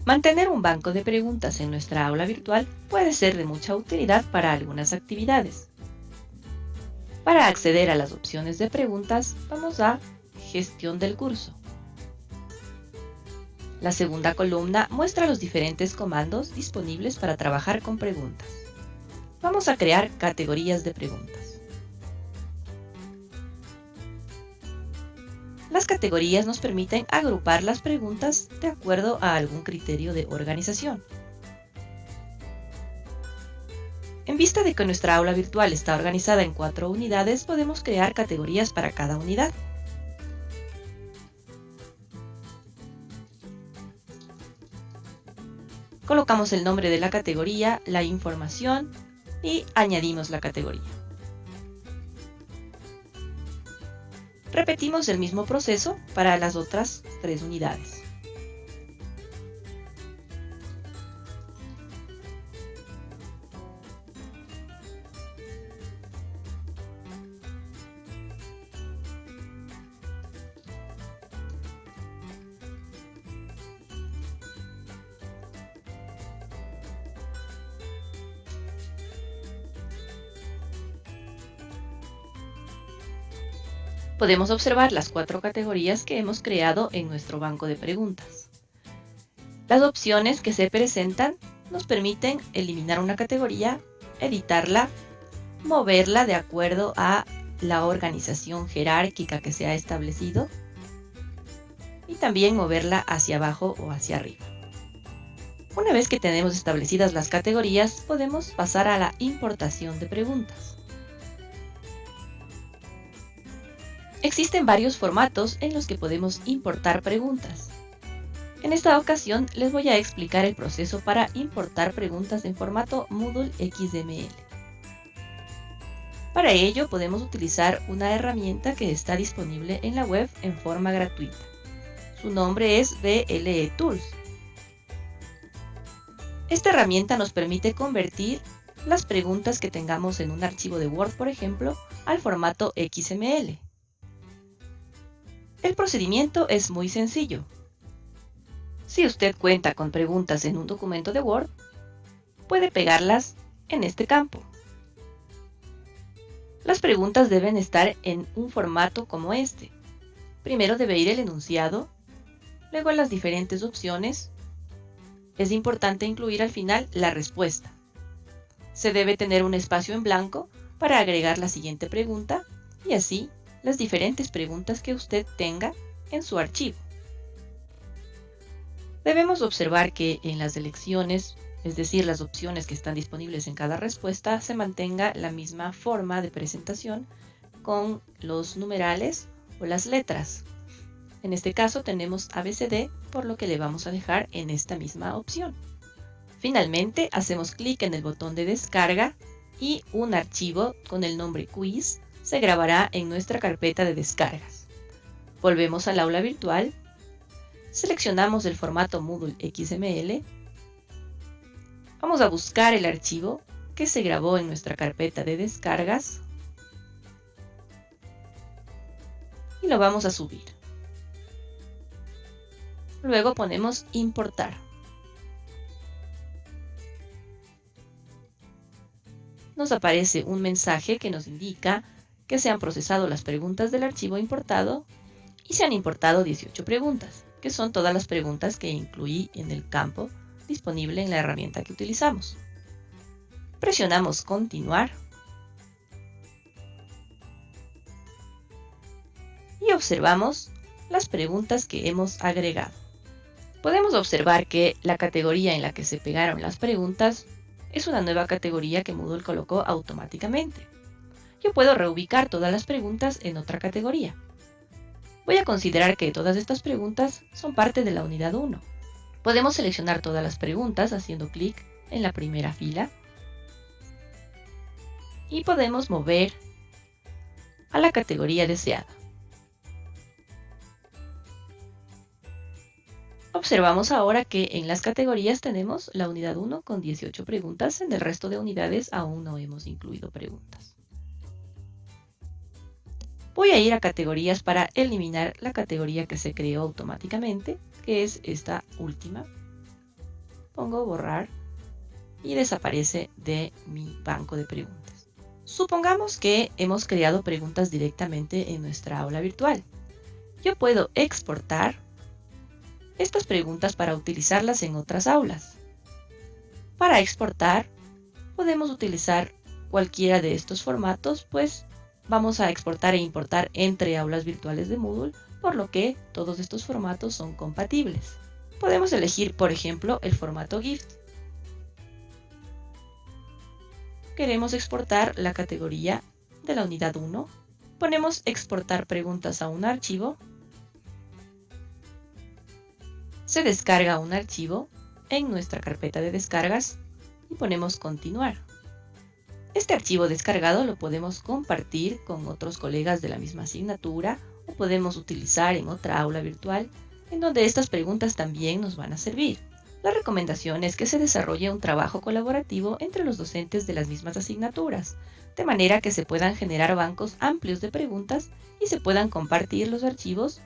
Mantener un banco de preguntas en nuestra aula virtual puede ser de mucha utilidad para algunas actividades. Para acceder a las opciones de preguntas, vamos a Gestión del curso. La segunda columna muestra los diferentes comandos disponibles para trabajar con preguntas. Vamos a crear categorías de preguntas. Las categorías nos permiten agrupar las preguntas de acuerdo a algún criterio de organización. En vista de que nuestra aula virtual está organizada en 4 unidades, podemos crear categorías para cada unidad. Colocamos el nombre de la categoría, la información y añadimos la categoría. Repetimos el mismo proceso para las otras 3 unidades. Podemos observar las 4 categorías que hemos creado en nuestro banco de preguntas. Las opciones que se presentan nos permiten eliminar una categoría, editarla, moverla de acuerdo a la organización jerárquica que se ha establecido y también moverla hacia abajo o hacia arriba. Una vez que tenemos establecidas las categorías, podemos pasar a la importación de preguntas. Existen varios formatos en los que podemos importar preguntas. En esta ocasión les voy a explicar el proceso para importar preguntas en formato Moodle XML. Para ello podemos utilizar una herramienta que está disponible en la web en forma gratuita. Su nombre es VLE Tools. Esta herramienta nos permite convertir las preguntas que tengamos en un archivo de Word, por ejemplo, al formato XML. El procedimiento es muy sencillo. Si usted cuenta con preguntas en un documento de Word, puede pegarlas en este campo. Las preguntas deben estar en un formato como este. Primero debe ir el enunciado, luego las diferentes opciones. Es importante incluir al final la respuesta. Se debe tener un espacio en blanco para agregar la siguiente pregunta y así las diferentes preguntas que usted tenga en su archivo. Debemos observar que en las elecciones, es decir, las opciones que están disponibles en cada respuesta, se mantenga la misma forma de presentación con los numerales o las letras. En este caso tenemos ABCD, por lo que le vamos a dejar en esta misma opción. Finalmente, hacemos clic en el botón de descarga y un archivo con el nombre quiz se grabará en nuestra carpeta de descargas. Volvemos al aula virtual, seleccionamos el formato Moodle XML, vamos a buscar el archivo que se grabó en nuestra carpeta de descargas y lo vamos a subir. Luego ponemos importar. Nos aparece un mensaje que nos indica que se han procesado las preguntas del archivo importado y se han importado 18 preguntas, que son todas las preguntas que incluí en el campo disponible en la herramienta que utilizamos. Presionamos continuar y observamos las preguntas que hemos agregado. Podemos observar que la categoría en la que se pegaron las preguntas es una nueva categoría que Moodle colocó automáticamente. Yo puedo reubicar todas las preguntas en otra categoría. Voy a considerar que todas estas preguntas son parte de la unidad 1. Podemos seleccionar todas las preguntas haciendo clic en la primera fila y podemos mover a la categoría deseada. Observamos ahora que en las categorías tenemos la unidad 1 con 18 preguntas, en el resto de unidades aún no hemos incluido preguntas. Voy a ir a categorías para eliminar la categoría que se creó automáticamente, que es esta última. pongo borrar y desaparece de mi banco de preguntas. Supongamos que hemos creado preguntas directamente en nuestra aula virtual. Yo puedo exportar estas preguntas para utilizarlas en otras aulas. Para exportar, podemos utilizar cualquiera de estos formatos, pues vamos a exportar e importar entre aulas virtuales de Moodle, por lo que todos estos formatos son compatibles. Podemos elegir, por ejemplo, el formato GIF. Queremos exportar la categoría de la unidad 1. Ponemos exportar preguntas a un archivo. Se descarga un archivo en nuestra carpeta de descargas y ponemos continuar. Este archivo descargado lo podemos compartir con otros colegas de la misma asignatura o podemos utilizar en otra aula virtual en donde estas preguntas también nos van a servir. La recomendación es que se desarrolle un trabajo colaborativo entre los docentes de las mismas asignaturas, de manera que se puedan generar bancos amplios de preguntas y se puedan compartir los archivos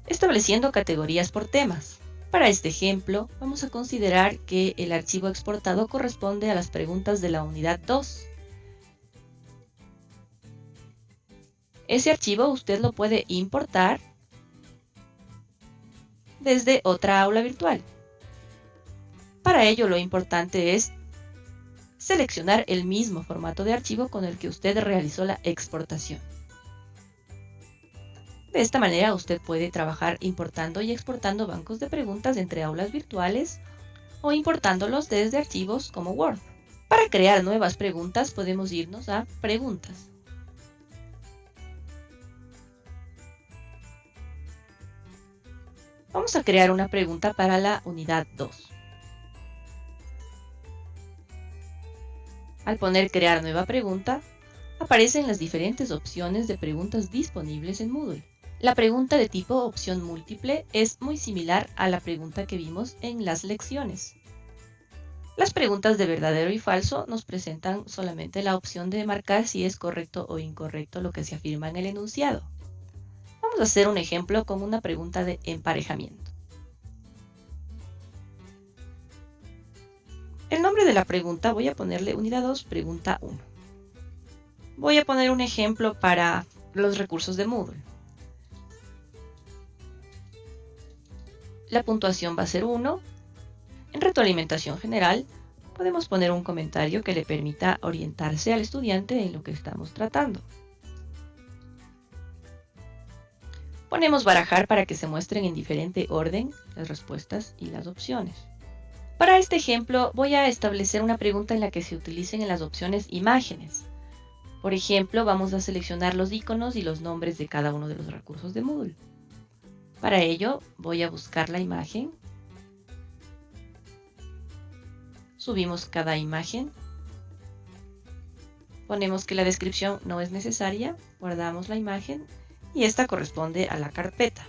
estableciendo categorías por temas. Para este ejemplo, vamos a considerar que el archivo exportado corresponde a las preguntas de la unidad 2. Ese archivo usted lo puede importar desde otra aula virtual. Para ello, lo importante es seleccionar el mismo formato de archivo con el que usted realizó la exportación. De esta manera usted puede trabajar importando y exportando bancos de preguntas entre aulas virtuales o importándolos desde archivos como Word. Para crear nuevas preguntas podemos irnos a Preguntas. Vamos a crear una pregunta para la unidad 2. Al poner Crear nueva pregunta, aparecen las diferentes opciones de preguntas disponibles en Moodle. La pregunta de tipo opción múltiple es muy similar a la pregunta que vimos en las lecciones. Las preguntas de verdadero y falso nos presentan solamente la opción de marcar si es correcto o incorrecto lo que se afirma en el enunciado. Vamos a hacer un ejemplo con una pregunta de emparejamiento. El nombre de la pregunta voy a ponerle unidad 2, pregunta 1. Voy a poner un ejemplo para los recursos de Moodle. La puntuación va a ser 1. En retroalimentación general, podemos poner un comentario que le permita orientarse al estudiante en lo que estamos tratando. Ponemos barajar para que se muestren en diferente orden las respuestas y las opciones. Para este ejemplo, voy a establecer una pregunta en la que se utilicen en las opciones imágenes. Por ejemplo, vamos a seleccionar los iconos y los nombres de cada uno de los recursos de Moodle. Para ello, voy a buscar la imagen. Subimos cada imagen. Ponemos que la descripción no es necesaria. Guardamos la imagen y esta corresponde a la carpeta.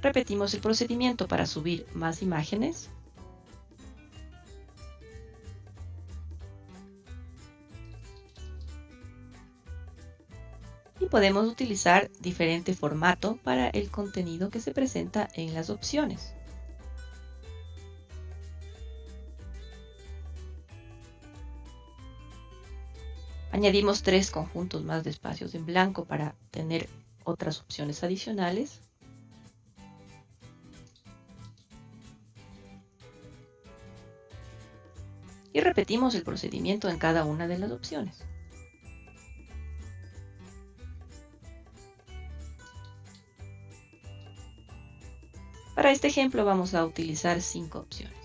Repetimos el procedimiento para subir más imágenes. Y podemos utilizar diferente formato para el contenido que se presenta en las opciones. Añadimos 3 conjuntos más de espacios en blanco para tener otras opciones adicionales. Y repetimos el procedimiento en cada una de las opciones. Para este ejemplo vamos a utilizar 5 opciones.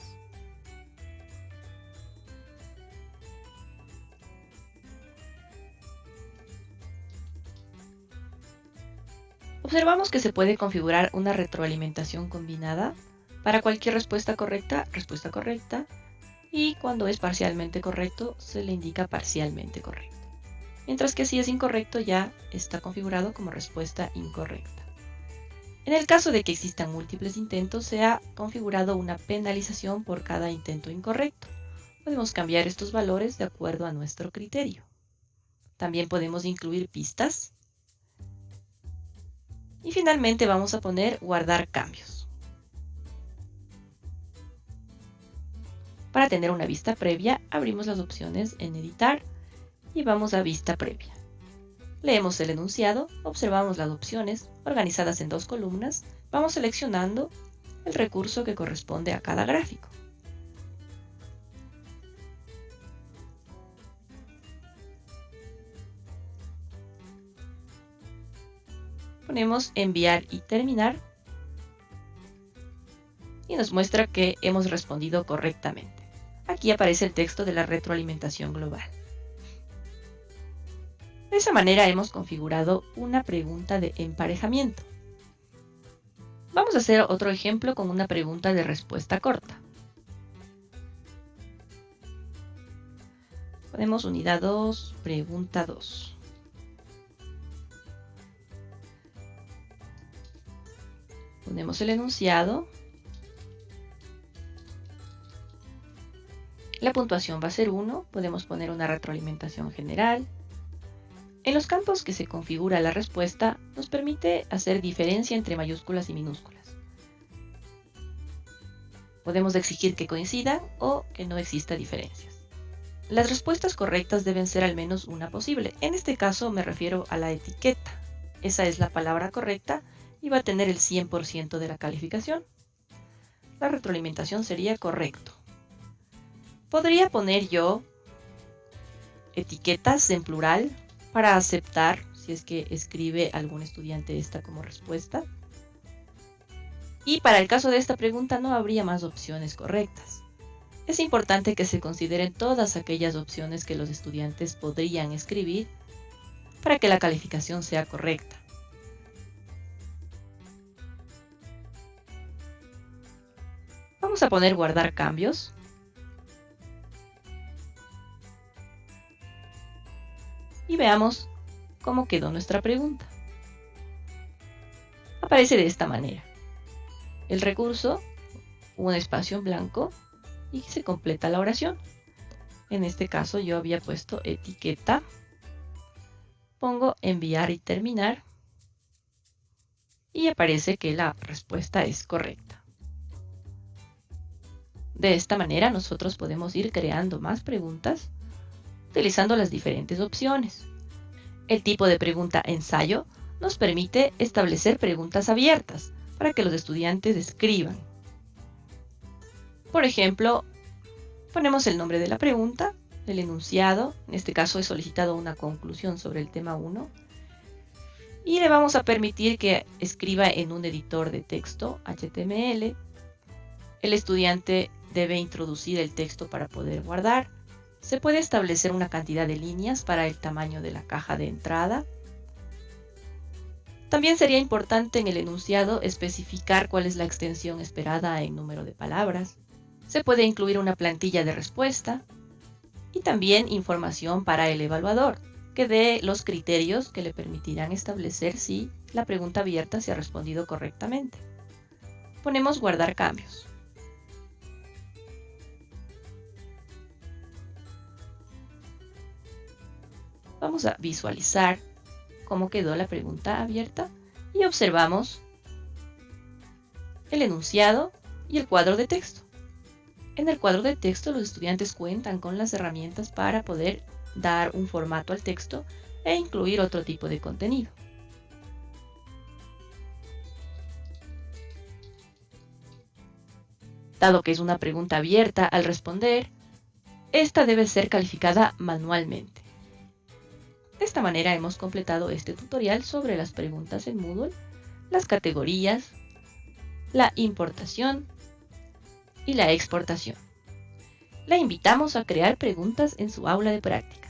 Observamos que se puede configurar una retroalimentación combinada. Para cualquier respuesta correcta, y cuando es parcialmente correcto, se le indica parcialmente correcto. Mientras que si es incorrecto, ya está configurado como respuesta incorrecta. En el caso de que existan múltiples intentos, se ha configurado una penalización por cada intento incorrecto. Podemos cambiar estos valores de acuerdo a nuestro criterio. También podemos incluir pistas. Y finalmente vamos a poner guardar cambios. Para tener una vista previa, abrimos las opciones en Editar y vamos a Vista Previa. Leemos el enunciado, observamos las opciones organizadas en 2 columnas, vamos seleccionando el recurso que corresponde a cada gráfico. Ponemos Enviar y Terminar y nos muestra que hemos respondido correctamente. Aquí aparece el texto de la retroalimentación global. De esa manera hemos configurado una pregunta de emparejamiento. Vamos a hacer otro ejemplo con una pregunta de respuesta corta. Ponemos unidad 2, pregunta 2. Ponemos el enunciado. La puntuación va a ser 1. Podemos poner una retroalimentación general. En los campos que se configura la respuesta, nos permite hacer diferencia entre mayúsculas y minúsculas. Podemos exigir que coincidan o que no exista diferencias. Las respuestas correctas deben ser al menos una posible. En este caso me refiero a la etiqueta. Esa es la palabra correcta y va a tener el 100% de la calificación. La retroalimentación sería correcto. Podría poner yo etiquetas en plural para aceptar si es que escribe algún estudiante esta como respuesta. Y para el caso de esta pregunta no habría más opciones correctas. Es importante que se consideren todas aquellas opciones que los estudiantes podrían escribir para que la calificación sea correcta. Vamos a poner guardar cambios. Y veamos cómo quedó nuestra pregunta. Aparece de esta manera. El recurso, un espacio en blanco y se completa la oración. En este caso yo había puesto etiqueta. Pongo enviar y terminar. Y aparece que la respuesta es correcta. De esta manera nosotros podemos ir creando más preguntas utilizando las diferentes opciones. El tipo de pregunta ensayo nos permite establecer preguntas abiertas para que los estudiantes escriban. Por ejemplo, ponemos el nombre de la pregunta, el enunciado, en este caso he solicitado una conclusión sobre el tema 1, y le vamos a permitir que escriba en un editor de texto HTML. El estudiante debe introducir el texto para poder guardar. Se puede establecer una cantidad de líneas para el tamaño de la caja de entrada. También sería importante en el enunciado especificar cuál es la extensión esperada en número de palabras. Se puede incluir una plantilla de respuesta y también información para el evaluador, que dé los criterios que le permitirán establecer si la pregunta abierta se ha respondido correctamente. Ponemos guardar cambios. Vamos a visualizar cómo quedó la pregunta abierta y observamos el enunciado y el cuadro de texto. En el cuadro de texto los estudiantes cuentan con las herramientas para poder dar un formato al texto e incluir otro tipo de contenido. Dado que es una pregunta abierta al responder, esta debe ser calificada manualmente. De esta manera hemos completado este tutorial sobre las preguntas en Moodle, las categorías, la importación y la exportación. La invitamos a crear preguntas en su aula de práctica.